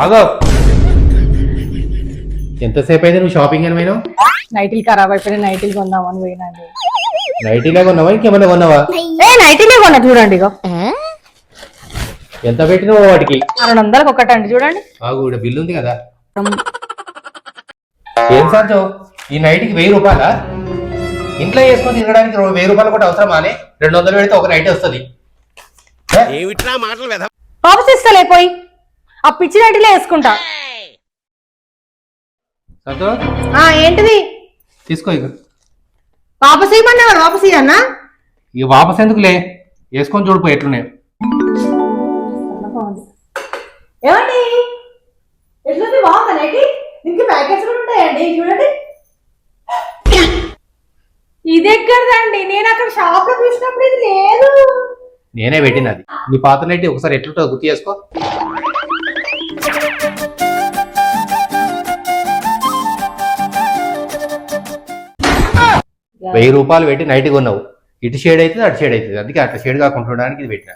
ఆగో ఎంతసేపు అయితే నువ్వు షాపింగ్ అని పోయినావు? నైటీలు ఖరాబ్ అయిపోయినా నైటీలు కొందామని పోయినండి. నైటీలే కొన్నావా ఇంకేమన్నా కొన్నావా? నైటీలే కొన్నా చూడండి. ఇగో ఎంత పెట్టినావు వాటికి? 200కి ఒకటండి చూడండి. ఆగు ఇక్కడ బిల్లు ఉంది కదా. ఏం సాధ్యం ఈ నైట్కి 1000 రూపాయలా? ఇంట్లో వేసుకొని తిరగడానికి 1000 రూపాయలు కూడా అవసరమా? 200 పెడితే ఒక నైట్ వస్తుంది. వాపస్ ఇస్తలే పోయి ఆ పిచ్చి నైటీలే వేసుకుంటా. సంతోష్ ఏంటిది? తీసుకో ఇక. వాపస్ ఇవ్వమన్నా వాపస్ ఇవ్వన్నా? ఇక వాపస్ ఎందుకులే, వేసుకొని చూడిపో ఎట్లున్నాయి. ఏమండి ఎట్లుంది? బాగుందా నైటీ? ఇంక ప్యాకెట్స్ కూడా ఉంటాయండి చూడండి. ఇది ఎక్కడదండి? నేను అక్కడ షాప్ లో చూసినప్పుడు ఇది లేదు. నేనే పెట్టినది. నీ పాత నైటీ ఒకసారి ఎట్లుంటుందో గుర్తు చేసుకో. 1000 రూపాయలు పెట్టి నైట్ కొన్నావు. ఇటు షేడ్ అవుతుంది అటు షేడ్ అవుతుంది. అందుకే అట్లా షేడ్ కాకుండా ఉండడానికి ఇది పెట్టినా.